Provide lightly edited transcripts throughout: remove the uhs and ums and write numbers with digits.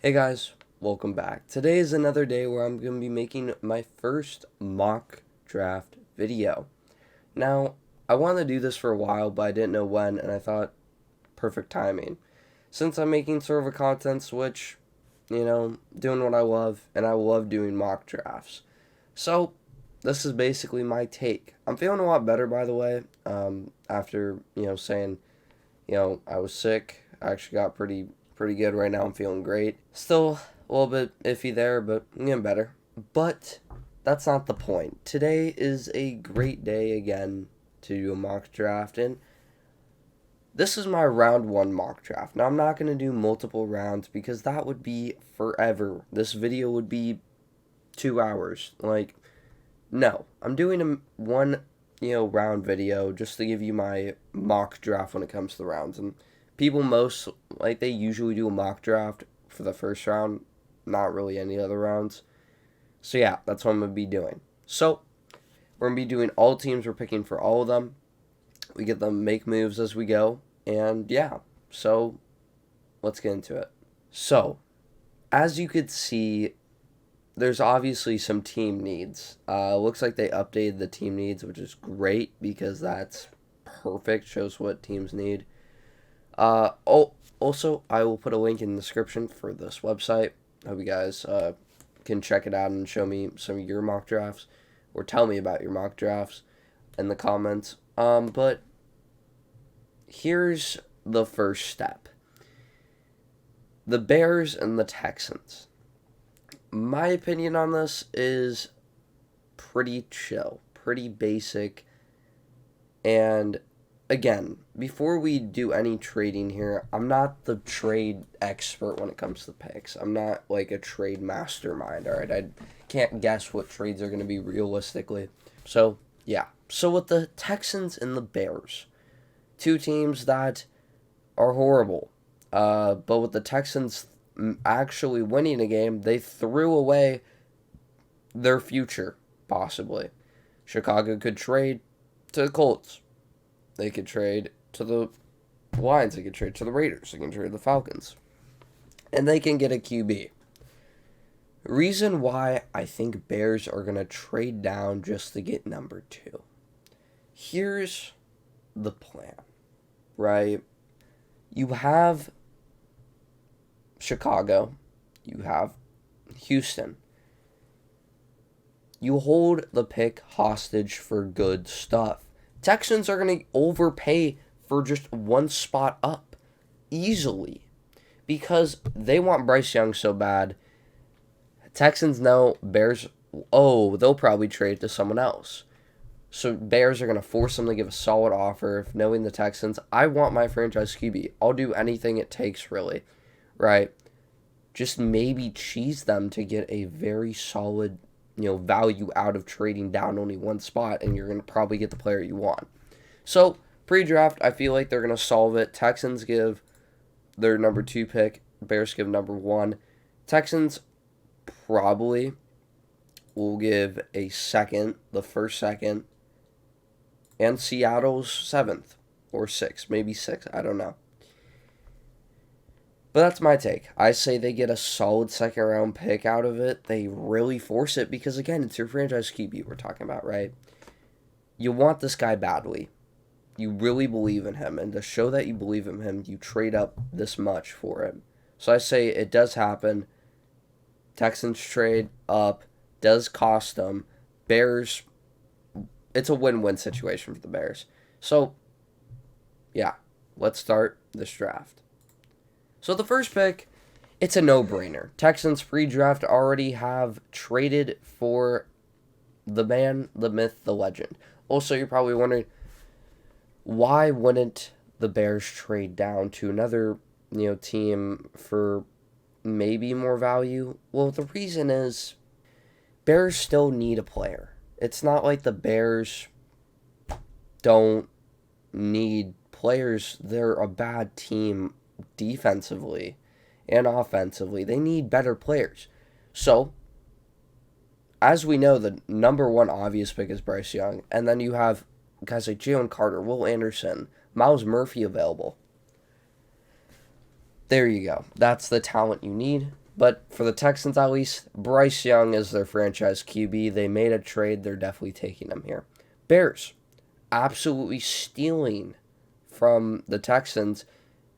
Hey guys, welcome back. Today is another day where I'm going to be making my first mock draft video. Now, I wanted to do this for a while, but I didn't know when, and I thought perfect timing. Since I'm making sort of a content switch, doing what I love, and I love doing mock drafts. So, this is basically my take. I'm feeling a lot better, by the way, after, saying, I was sick. I actually got pretty good right now. I'm feeling great. Still a little bit iffy there, but I'm getting better. But that's not the point. Today is a great day again to do a mock draft, and this is my round one mock draft. Now, I'm not going to do multiple rounds because that would be forever. This video would be 2 hours. No. I'm doing one, round video just to give you my mock draft when it comes to the rounds. And people they usually do a mock draft for the first round, not really any other rounds. So yeah, that's what I'm going to be doing. So we're going to be doing all teams. We're picking for all of them. We get them make moves as we go. And yeah, so let's get into it. So, as you could see, there's obviously some team needs. Looks like they updated the team needs, which is great because that's perfect. Shows what teams need. Also, I will put a link in the description for this website. Hope you guys can check it out and show me some of your mock drafts, or tell me about your mock drafts in the comments. But here's the first step. The Bears and the Texans. My opinion on this is pretty chill, pretty basic, and again, before we do any trading here, I'm not the trade expert when it comes to picks. I'm not like a trade mastermind, alright? I can't guess what trades are going to be realistically. So, yeah. So with the Texans and the Bears, two teams that are horrible. But with the Texans actually winning a game, they threw away their future, possibly. Chicago could trade to the Colts. They could trade to the Lions. They could trade to the Raiders. They can trade to the Falcons. And they can get a QB. Reason why I think Bears are going to trade down just to get number 2. Here's the plan, right? You have Chicago. You have Houston. You hold the pick hostage for good stuff. Texans are going to overpay for just one spot up easily because they want Bryce Young so bad. Texans know Bears, they'll probably trade to someone else. So Bears are going to force them to give a solid offer. Knowing the Texans, I want my franchise QB. I'll do anything it takes, really, right? Just maybe cheese them to get a very solid value out of trading down only one spot, and you're going to probably get the player you want. So, pre-draft, I feel like they're going to solve it. Texans give their number 2 pick. Bears give number 1. Texans probably will give a second, the first second, and Seattle's 7th or 6th, maybe 6th, I don't know. But that's my take. I say they get a solid second round pick out of it. They really force it because, again, it's your franchise QB we're talking about, right? You want this guy badly. You really believe in him. And to show that you believe in him, you trade up this much for him. So I say it does happen. Texans trade up. Does cost them. Bears, it's a win-win situation for the Bears. So, yeah, let's start this draft. So the first pick, it's a no-brainer. Texans pre-draft already have traded for the man, the myth, the legend. Also, you're probably wondering, why wouldn't the Bears trade down to another, team for maybe more value? Well, the reason is Bears still need a player. It's not like the Bears don't need players. They're a bad team defensively and offensively. They need better players. So, as we know, the number 1 obvious pick is Bryce Young. And then you have guys like Jalen Carter, Will Anderson, Myles Murphy available. There you go. That's the talent you need. But for the Texans, at least, Bryce Young is their franchise QB. They made a trade. They're definitely taking him here. Bears, absolutely stealing from the Texans.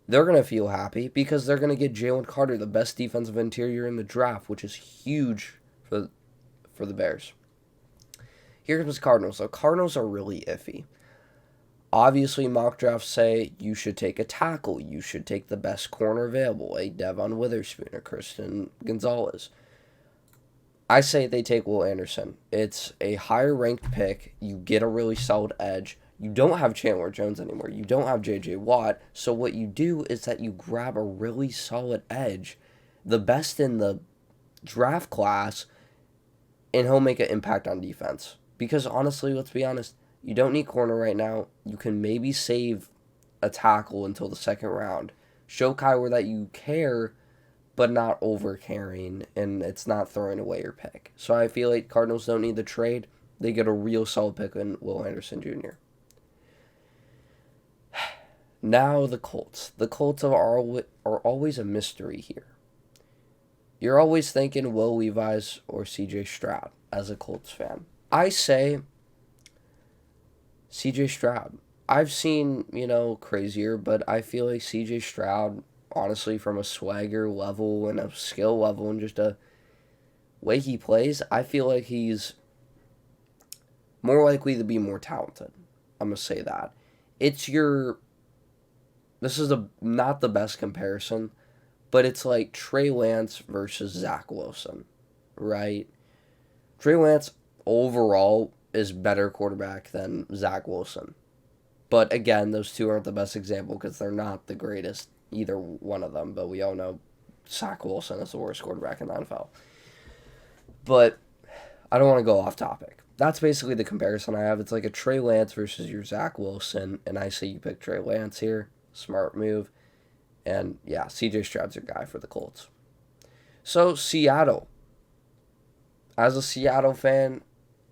They're going to feel happy because they're going to get Jalen Carter, the best defensive interior in the draft, which is huge for the Bears. Here comes Cardinals. The Cardinals are really iffy. Obviously, mock drafts say you should take a tackle. You should take the best corner available, a Devon Witherspoon or Christian Gonzalez. I say they take Will Anderson. It's a higher ranked pick. You get a really solid edge. You don't have Chandler Jones anymore. You don't have J.J. Watt. So what you do is that you grab a really solid edge, the best in the draft class, and he'll make an impact on defense. Because honestly, let's be honest, you don't need corner right now. You can maybe save a tackle until the second round. Show Kyler that you care, but not over caring, and it's not throwing away your pick. So I feel like Cardinals don't need the trade. They get a real solid pick in Will Anderson Jr. Now the Colts. The Colts are always a mystery here. You're always thinking Will Levis or C.J. Stroud as a Colts fan. I say C.J. Stroud. I've seen, crazier, but I feel like C.J. Stroud, honestly, from a swagger level and a skill level and just a way he plays, I feel like he's more likely to be more talented. I'm going to say that. This is not the best comparison, but it's like Trey Lance versus Zach Wilson, right? Trey Lance overall is better quarterback than Zach Wilson. But again, those two aren't the best example because they're not the greatest, either one of them. But we all know Zach Wilson is the worst quarterback in the NFL. But I don't want to go off topic. That's basically the comparison I have. It's like a Trey Lance versus your Zach Wilson, and I say you pick Trey Lance here. Smart move. And yeah, CJ Stroud's your guy for the Colts. So Seattle. As a Seattle fan,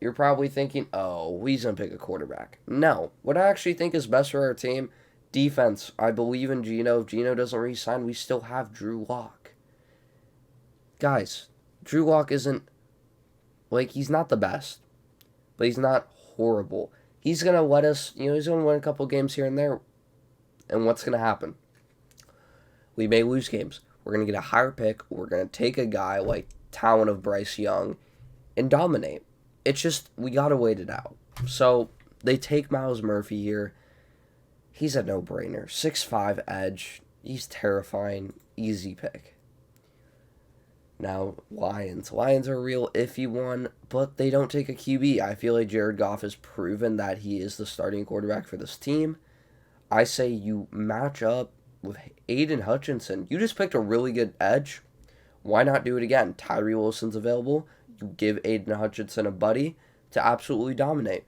you're probably thinking, oh, he's going to pick a quarterback. No. What I actually think is best for our team, defense. I believe in Geno. If Geno doesn't re-sign, we still have Drew Lock. Guys, Drew Lock isn't, he's not the best, but he's not horrible. He's going to let us, he's going to win a couple games here and there. And what's going to happen? We may lose games. We're going to get a higher pick. We're going to take a guy like talent of Bryce Young and dominate. It's just, we got to wait it out. So, they take Myles Murphy here. He's a no-brainer. 6'5" edge. He's terrifying. Easy pick. Now, Lions. Lions are a real iffy one, but they don't take a QB. I feel like Jared Goff has proven that he is the starting quarterback for this team. I say you match up with Aiden Hutchinson. You just picked a really good edge. Why not do it again? Tyree Wilson's available. You give Aiden Hutchinson a buddy to absolutely dominate.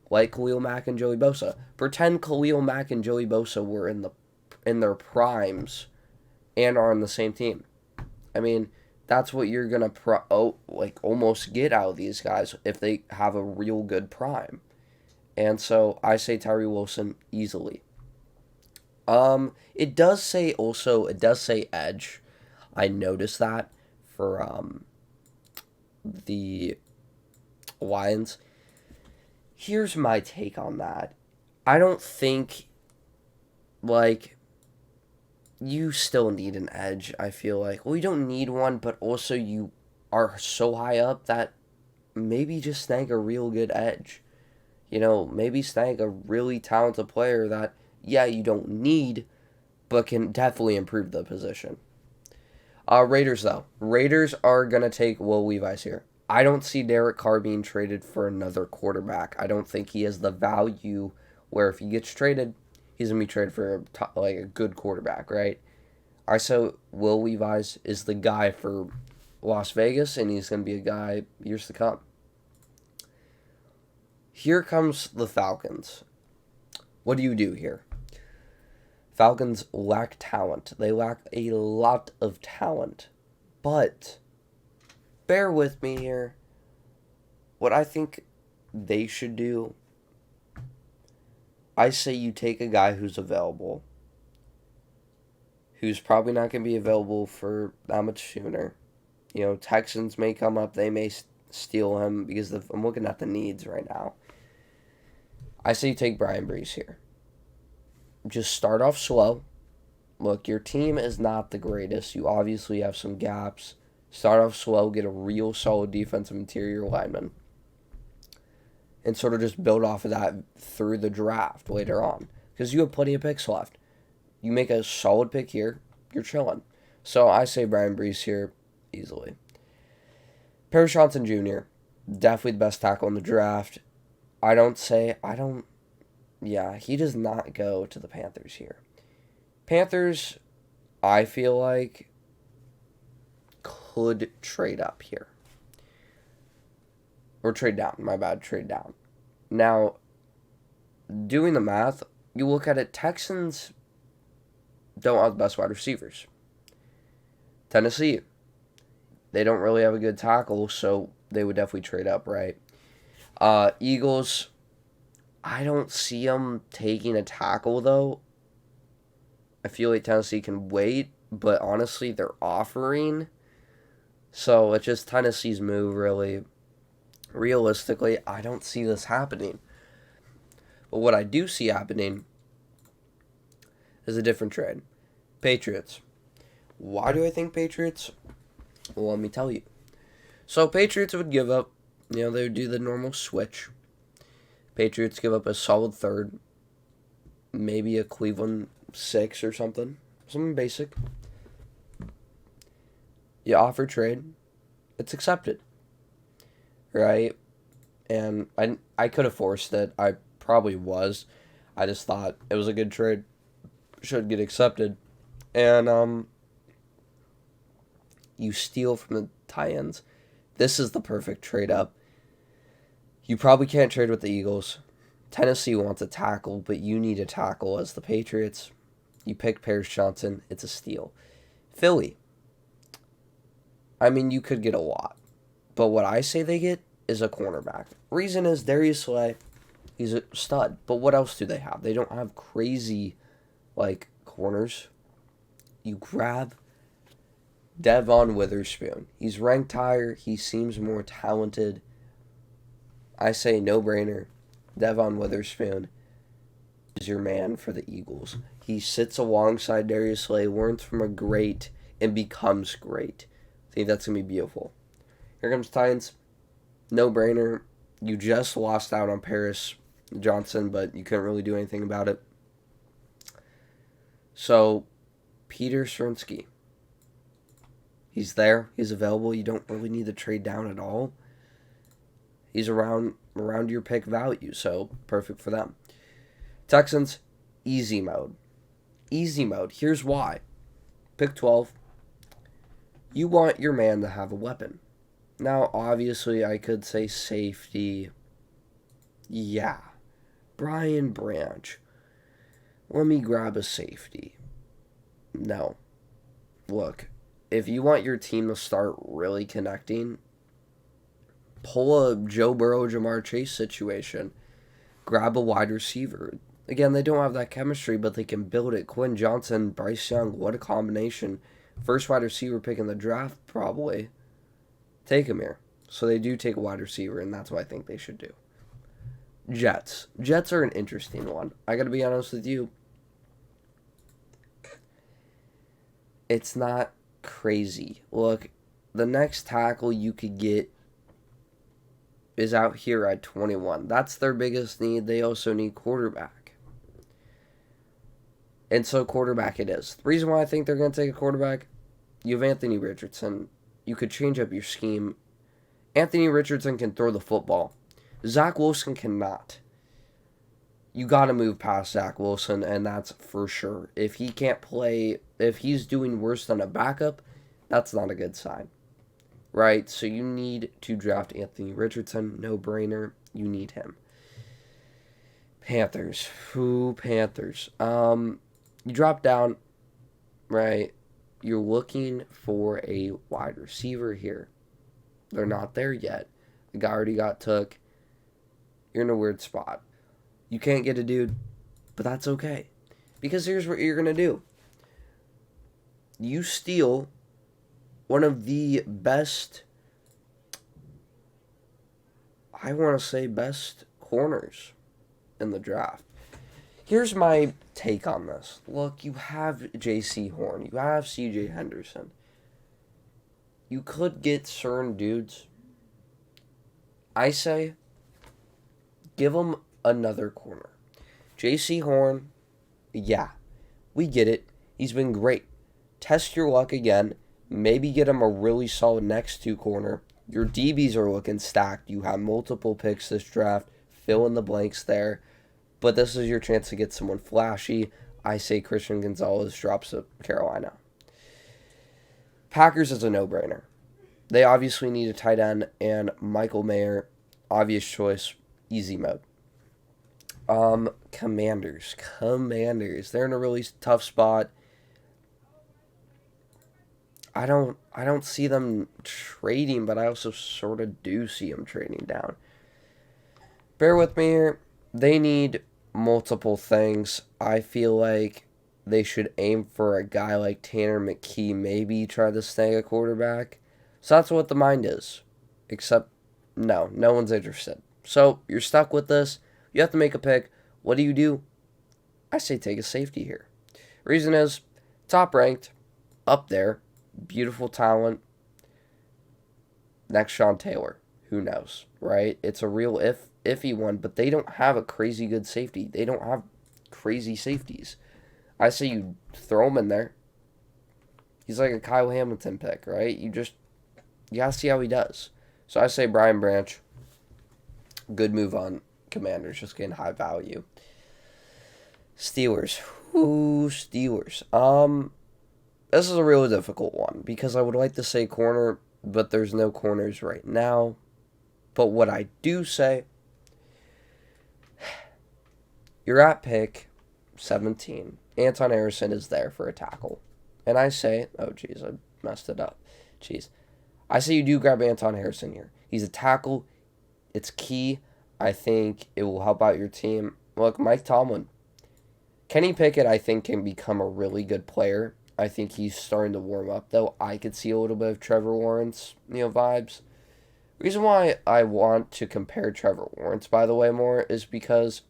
Like Khalil Mack and Joey Bosa. Pretend Khalil Mack and Joey Bosa were in their primes and are on the same team. I mean, that's what you're going to almost get out of these guys if they have a real good prime. And so I say Tyree Wilson easily. It does say edge. I noticed that for the Lions. Here's my take on that. I don't think you still need an edge. I feel like, you don't need one, but also you are so high up that maybe just snag a real good edge. Maybe snag a really talented player that, you don't need, but can definitely improve the position. Raiders, though. Raiders are going to take Will Levis here. I don't see Derek Carr being traded for another quarterback. I don't think he has the value where if he gets traded, he's going to be traded for a good quarterback, right? I say Will Levis is the guy for Las Vegas, and he's going to be a guy years to come. Here comes the Falcons. What do you do here? Falcons lack talent. They lack a lot of talent. But, bear with me here. What I think they should do, I say you take a guy who's available, who's probably not going to be available for that much sooner. Texans may come up. They may steal him because I'm looking at the needs right now. I say you take Brian Brees here. Just start off slow. Look, your team is not the greatest. You obviously have some gaps. Start off slow, get a real solid defensive interior lineman, and sort of just build off of that through the draft later on. Because you have plenty of picks left. You make a solid pick here, you're chilling. So I say Brian Brees here easily. Paris Johnson Jr., definitely the best tackle in the draft. He does not go to the Panthers here. Panthers, I feel like, could trade up here. Or trade down, my bad, trade down. Now, doing the math, you look at it, Texans don't have the best wide receivers. Tennessee, they don't really have a good tackle, so they would definitely trade up, right? Eagles, I don't see them taking a tackle, though. I feel like Tennessee can wait, but honestly, they're offering. So it's just Tennessee's move, really. Realistically, I don't see this happening. But what I do see happening is a different trade. Patriots. Why do I think Patriots? Well, let me tell you. So Patriots would give up, they would do the normal switch. Patriots give up a solid third, maybe a Cleveland 6 or something basic. You offer trade, it's accepted, right? And I could have forced it. I probably was. I just thought it was a good trade, should get accepted, and you steal from the Titans. This is the perfect trade up. You probably can't trade with the Eagles. Tennessee wants a tackle, but you need a tackle as the Patriots. You pick Paris Johnson. It's a steal. Philly. I mean, you could get a lot. But what I say they get is a cornerback. Reason is Darius Slay. He's a stud. But what else do they have? They don't have crazy, corners. You grab Devon Witherspoon. He's ranked higher. He seems more talented. I say no-brainer. Devon Witherspoon is your man for the Eagles. He sits alongside Darius Slay, learns from a great, and becomes great. I think that's going to be beautiful. Here comes Titans. No-brainer. You just lost out on Paris Johnson, but you couldn't really do anything about it. So, Peter Strzynski. He's there. He's available. You don't really need to trade down at all. He's around your pick value, so perfect for them. Texans, easy mode. Easy mode. Here's why. Pick 12. You want your man to have a weapon. Now, obviously, I could say safety. Yeah. Brian Branch. Let me grab a safety. No. Look, if you want your team to start really connecting, pull a Joe Burrow, Jamar Chase situation. Grab a wide receiver. Again, they don't have that chemistry, but they can build it. Quinn Johnson, Bryce Young, what a combination. First wide receiver pick in the draft, probably. Take him here. So they do take a wide receiver, and that's what I think they should do. Jets. Jets are an interesting one. I got to be honest with you. It's not crazy. Look, the next tackle you could get is out here at 21. That's their biggest need. They also need quarterback. And so quarterback it is. The reason why I think they're going to take a quarterback, you have Anthony Richardson. You could change up your scheme. Anthony Richardson can throw the football. Zach Wilson cannot. You got to move past Zach Wilson, and that's for sure. If he can't play, if he's doing worse than a backup, that's not a good sign. Right? So you need to draft Anthony Richardson. No brainer. You need him. Panthers. Panthers. You drop down, right? You're looking for a wide receiver here. They're not there yet. The guy already got took. You're in a weird spot. You can't get a dude, but that's okay. Because here's what you're going to do. You steal one of the best, I want to say best corners in the draft. Here's my take on this. Look, you have J.C. Horn. You have C.J. Henderson. You could get certain dudes. I say, give them another corner. J.C. Horn, yeah, we get it. He's been great. Test your luck again. Maybe get him a really solid next two corner. Your DBs are looking stacked. You have multiple picks this draft. Fill in the blanks there. But this is your chance to get someone flashy. I say Christian Gonzalez drops to Carolina. Packers is a no-brainer. They obviously need a tight end, and Michael Mayer, obvious choice, easy mode. Commanders. They're in a really tough spot. I don't see them trading, but I also sort of do see them trading down. Bear with me here. They need multiple things. I feel like they should aim for a guy like Tanner McKee, maybe try to snag a quarterback. So that's what the mind is. Except, no one's interested. So you're stuck with this. You have to make a pick. What do? I say take a safety here. Reason is, top ranked, up there, beautiful talent. Next, Sean Taylor. Who knows, right? It's a real iffy one, but they don't have a crazy good safety. They don't have crazy safeties. I say you throw him in there. He's like a Kyle Hamilton pick, right? You gotta see how he does. So I say Brian Branch. Good move on Commanders, just getting high value. Steelers. Steelers. This is a really difficult one because I would like to say corner, but there's no corners right now. But what I do say, you're at pick 17. Anton Harrison is there for a tackle. And I say, oh jeez, I messed it up. Jeez. I say you do grab Anton Harrison here. He's a tackle. It's key. I think it will help out your team. Look, Mike Tomlin. Kenny Pickett, I think, can become a really good player. I think he's starting to warm up, though. I could see a little bit of Trevor Lawrence, vibes. Reason why I want to compare Trevor Lawrence, by the way, more is because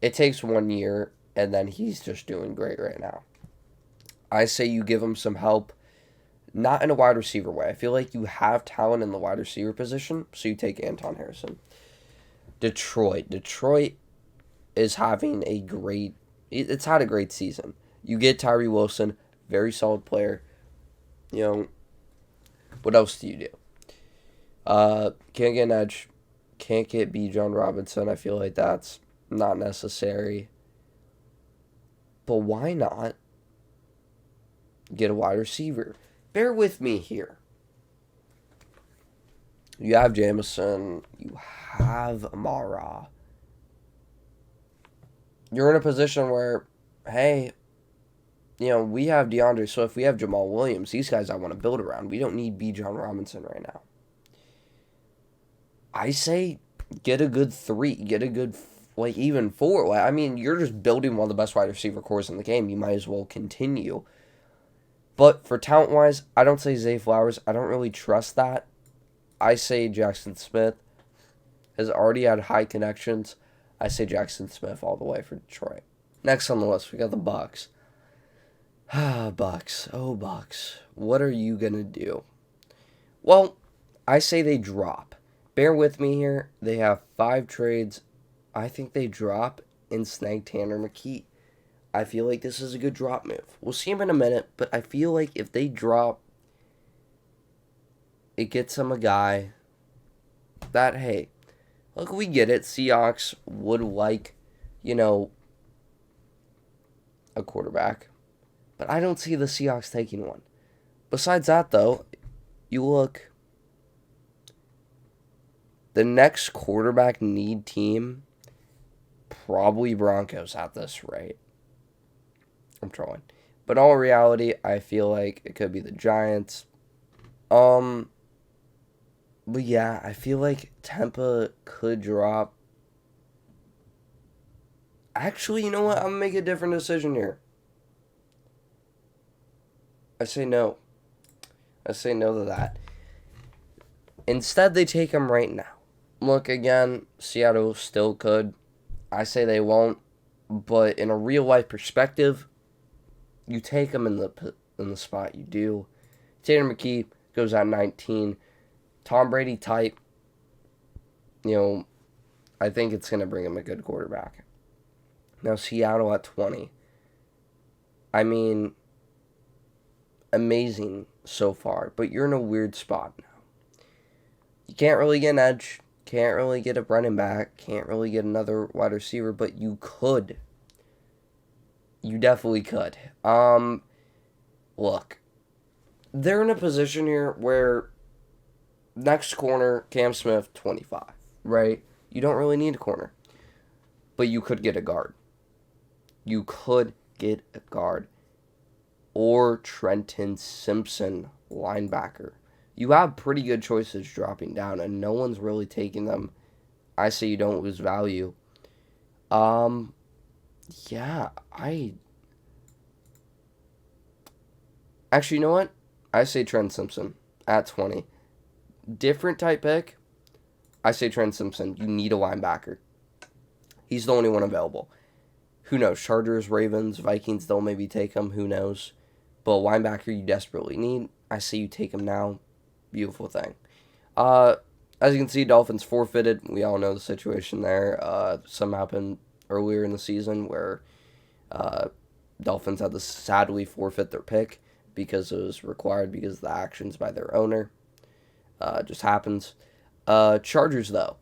it takes 1 year, and then he's just doing great right now. I say you give him some help, not in a wide receiver way. I feel like you have talent in the wide receiver position, so you take Anton Harrison. Detroit is having it's had a great season. You get Tyree Wilson, very solid player. What else do you do? Can't get an edge. Can't get Bijan Robinson. I feel like that's not necessary. But why not get a wide receiver? Bear with me here. You have Jamison. You have Amara. You're in a position where, hey, we have DeAndre Swift. We have Jamal Williams. These guys I want to build around. We don't need Bijan Robinson right now. I say get a good 3. Get a good, even 4. I mean, you're just building one of the best wide receiver cores in the game. You might as well continue. But for talent-wise, I don't say Zay Flowers. I don't really trust that. I say Jackson Smith has already had high connections. I say Jackson Smith all the way for Detroit. Next on the list, we got the Bucs. Bucs. Oh, Bucs. What are you going to do? Well, I say they drop. Bear with me here. They have 5 trades. I think they drop and snag Tanner McKee. I feel like this is a good drop move. We'll see him in a minute, but I feel like if they drop, it gets them a guy that, hey, look, we get it. Seahawks would like, a quarterback. But I don't see the Seahawks taking one. Besides that, though, you look, the next quarterback need team, probably Broncos at this rate. I'm trolling. But in all reality, I feel like it could be the Giants. But yeah, I feel like Tampa could drop. Actually, you know what? I'm going to make a different decision here. I say no. I say no to that. Instead, they take him right now. Look, again, Seattle still could. I say they won't. But in a real life perspective, you take him in the spot you do. Tanner McKee goes at 19. Tom Brady type. I think it's going to bring him a good quarterback. Now, Seattle at 20. I mean, amazing so far, but you're in a weird spot now. You can't really get an edge, can't really get a running back, can't really get another wide receiver, but you could. You definitely could. Look, they're in a position here where next corner, Cam Smith, 25, right? You don't really need a corner, but you could get a guard. You could get a guard. Or Trenton Simpson, linebacker. You have pretty good choices dropping down, and no one's really taking them. I say you don't lose value. Yeah, Actually, you know what? I say Trent Simpson at 20. Different type pick. I say Trent Simpson. You need a linebacker. He's the only one available. Who knows? Chargers, Ravens, Vikings, they'll maybe take him. Who knows? But a linebacker you desperately need. I say you take him now. Beautiful thing. As you can see, Dolphins forfeited. We all know the situation there. Some happened earlier in the season where Dolphins had to sadly forfeit their pick because it was required because of the actions by their owner. Just happens. Chargers, though.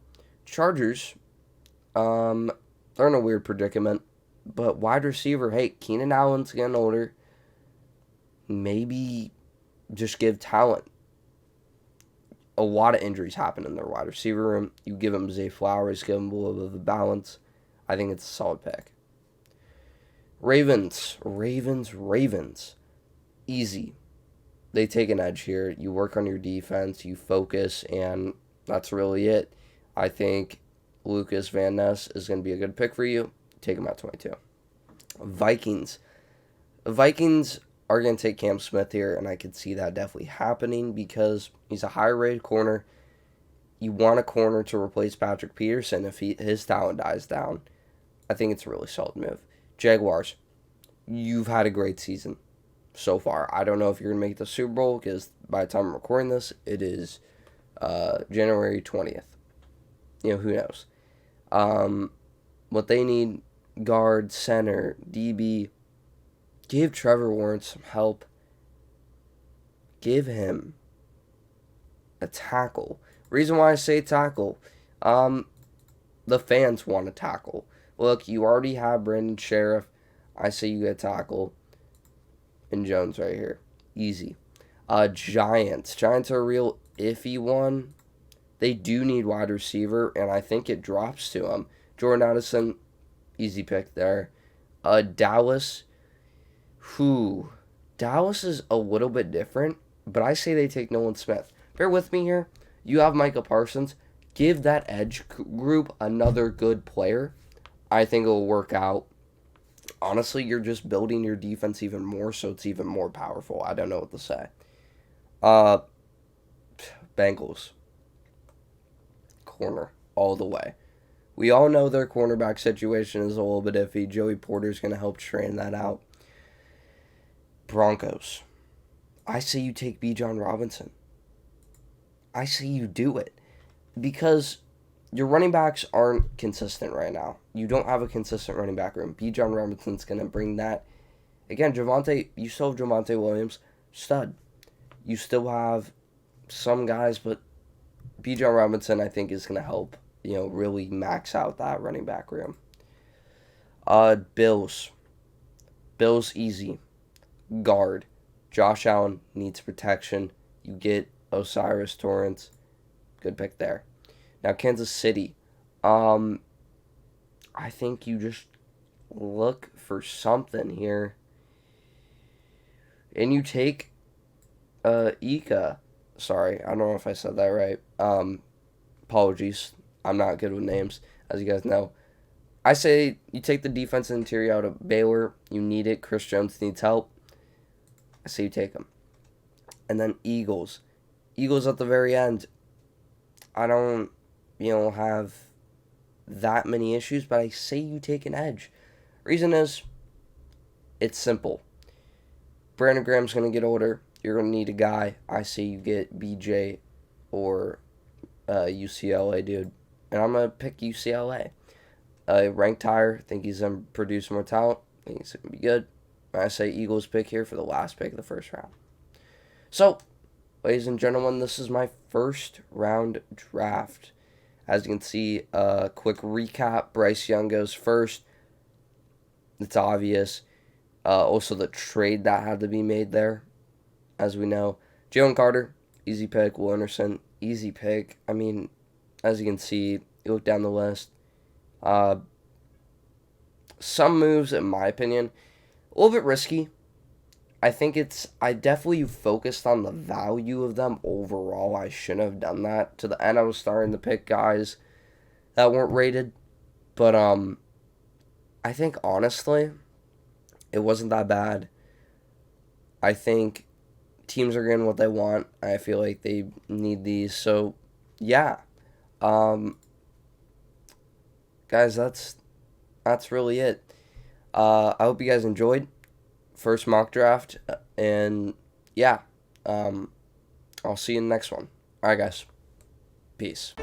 Chargers, they're in a weird predicament. But wide receiver, hey, Keenan Allen's getting older. Maybe just give talent. A lot of injuries happen in their wide receiver room. You give them Zay Flowers, give them a little bit of a balance. I think it's a solid pick. Ravens. Easy. They take an edge here. You work on your defense, you focus, and that's really it. I think Lucas Van Ness is going to be a good pick for you. Take him at 22. Vikings. The Vikings are going to take Cam Smith here, and I could see that definitely happening because he's a high-rated corner. You want a corner to replace Patrick Peterson if his talent dies down. I think it's a really solid move. Jaguars. You've had a great season so far. I don't know if you're going to make the Super Bowl because by the time I'm recording this, it is January 20th. Who knows? What they need, guard, center, DB. Give Trevor Lawrence some help. Give him a tackle. Reason why I say tackle, the fans want a tackle. Look, you already have Brandon Sheriff. I say you get a tackle. And Jones right here. Easy. Giants. Giants are a real iffy one. They do need wide receiver, and I think it drops to them. Jordan Addison, easy pick there. Dallas. Dallas is a little bit different, but I say they take Nolan Smith. Bear with me here. You have Micah Parsons. Give that edge group another good player. I think it will work out. Honestly, you're just building your defense even more, so it's even more powerful. I don't know what to say. Bengals. Corner, all the way. We all know their cornerback situation is a little bit iffy. Joey Porter's going to help train that out. Broncos. I say you take Bijan Robinson. I say you do it. Because your running backs aren't consistent right now. You don't have a consistent running back room. Bijan Robinson's going to bring that. Again, you still have Javonte Williams, stud. You still have some guys, but Bijan Robinson, I think, is going to help, really max out that running back room. Bills. Bills, easy. Guard. Josh Allen needs protection. You get Osiris Torrance. Good pick there. Now, Kansas City. I think you just look for something here. And you take Ika. Sorry, I don't know if I said that right. Apologies. I'm not good with names, as you guys know. I say you take the defense interior out of Baylor. You need it. Chris Jones needs help. I say you take him. and then Eagles. Eagles at the very end. I don't, have that many issues, but I say you take an edge. Reason is, it's simple. Brandon Graham's going to get older. You're going to need a guy. I say you get BJ or UCLA, dude. And I'm going to pick UCLA. Ranked higher. Think he's going to produce more talent. Think he's going to be good. I say Eagles pick here for the last pick of the first round. So, ladies and gentlemen, this is my first round draft. As you can see, a quick recap. Bryce Young goes first. It's obvious. Also, the trade that had to be made there, as we know. Jalen Carter, easy pick. Will Anderson, easy pick. I mean, as you can see, you look down the list. Some moves, in my opinion, a little bit risky. I definitely focused on the value of them overall. I shouldn't have done that. To the end, I was starting to pick guys that weren't rated. But, I think, honestly, it wasn't that bad. I think teams are getting what they want. I feel like they need these. So, yeah. Guys, that's really it. I hope you guys enjoyed first mock draft, and yeah, I'll see you in the next one. All right, guys, peace.